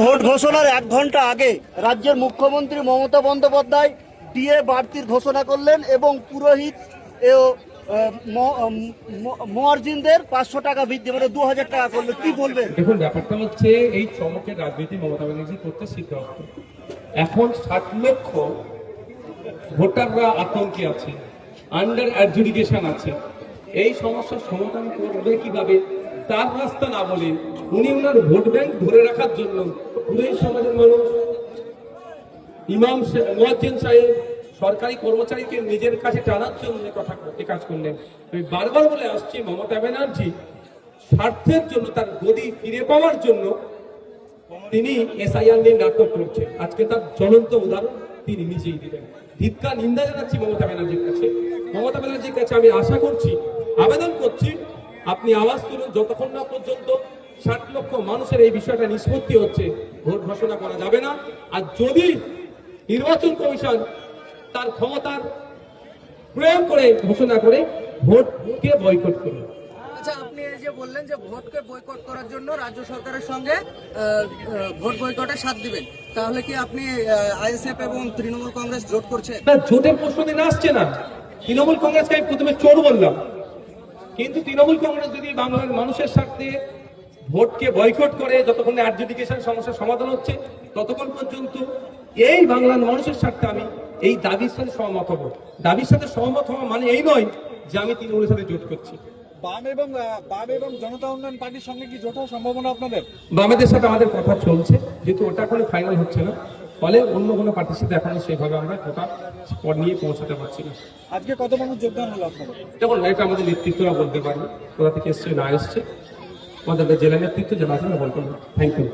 Vote ঘোষণার 1 ঘন্টা আগে রাজ্যের মুখ্যমন্ত্রী মমতা বন্দ্যোপাধ্যায় ডিএ বাড়তির ঘোষণা করলেন এবং পুরোহিত ও মুয়াজ্জিনদের 500 টাকা বৃদ্ধি মানে 2000 টাকা করবে। কি বলবেন? দেখুন, ব্যাপারটা হচ্ছে এই চমকের রাজনীতি মমতা ব্যানার্জি করতে সিদ্ধান্ত। এখন 60 লক্ষ ভোটাররা আতঙ্কে আছে, আন্ডার অ্যাডজুডিকেশন আছে। এই সমস্যার সমাধান করবে কিভাবে তার রাস্তা না বলে উনি ওনার ভোট ব্যাংক ধরে রাখার জন্য পুরোহিত সমাজের মানুষ, ইমাম মুয়াজ্জিন সাহেব, সরকারি কর্মচারীকে নিজের কাছে টানার জন্য কাজ করলেন। আমি বারবার বলে আসছি, মমতা ব্যানার্জি স্বার্থের জন্য, তার গদি ফিরে পাওয়ার জন্য তিনি এসআইআর নিয়ে নাটক করছেন। আজকে তার জ্বলন্ত উদাহরণ তিনি নিজেই দিলেন। ধিক্কার, নিন্দা জানাচ্ছি মমতা ব্যানার্জির কাছে। মমতা ব্যানার্জির কাছে আমি আশা করছি, আবেদন করছি, আপনি আওয়াজ তুলুন। যতক্ষণ না পর্যন্ত 60 লক্ষ মানুষের এই বিষয়টা নিষ্পত্তি হচ্ছে, ভোট ঘোষণা করা যাবে না। আর যদি নির্বাচন কমিশন তার ক্ষমতার প্রয়োগ করে ঘোষণা করে ভোটকে বয়কট করে। আচ্ছা, আপনি এই যে বললেন যে ভোটকে বয়কট করার জন্য রাজ্য সরকারের সঙ্গে ভোট বয়কটে সাথ দিবেন, তাহলে কি আপনি আইএসএফ এবং তৃণমূল কংগ্রেস জোট করছে? না, জোটের প্রশ্ন দিন আসছে না। তৃণমূল কংগ্রেসকে আমি প্রথমে চোর বললাম, কিন্তু তৃণমূল কংগ্রেস যদি বাংলার মানুষের স্বার্থে ভোটকে বয়কট করে, যতক্ষণ অ্যাডজুডিকেশন সমস্যার সমাধান হচ্ছে ততক্ষণ পর্যন্ত এই বাংলার মানুষের স্বার্থে আমি এই দাবির সাথে সহমত হব। দাবির সাথে সহমত হওয়া মানে এই নয় যে আমি তৃণমূলের সাথে জোট করছি। বাম এবং জনতা উন্নয়ন পার্টির সঙ্গে কি জোট হওয়ার সম্ভাবনা আপনাদের? বামেদের সাথে আমাদের কথা চলছে, যেহেতু ওটা কোনো ফাইনাল হচ্ছে না, ফলে অন্য কোনো পার্টির সাথে এখনো সেইভাবে আমরা কথা নিয়ে পৌঁছাতে পারছি না। আজকে কত মানুষ যোগদান হলো আপনাদের? দেখুন, এটা আমাদের নেতৃত্বরা বলতে পারবে কোথা থেকে এসছে না এসছে। আমাদের জেলা নেতৃত্ব জানা আছে না, বলতে পারবো। Thank you.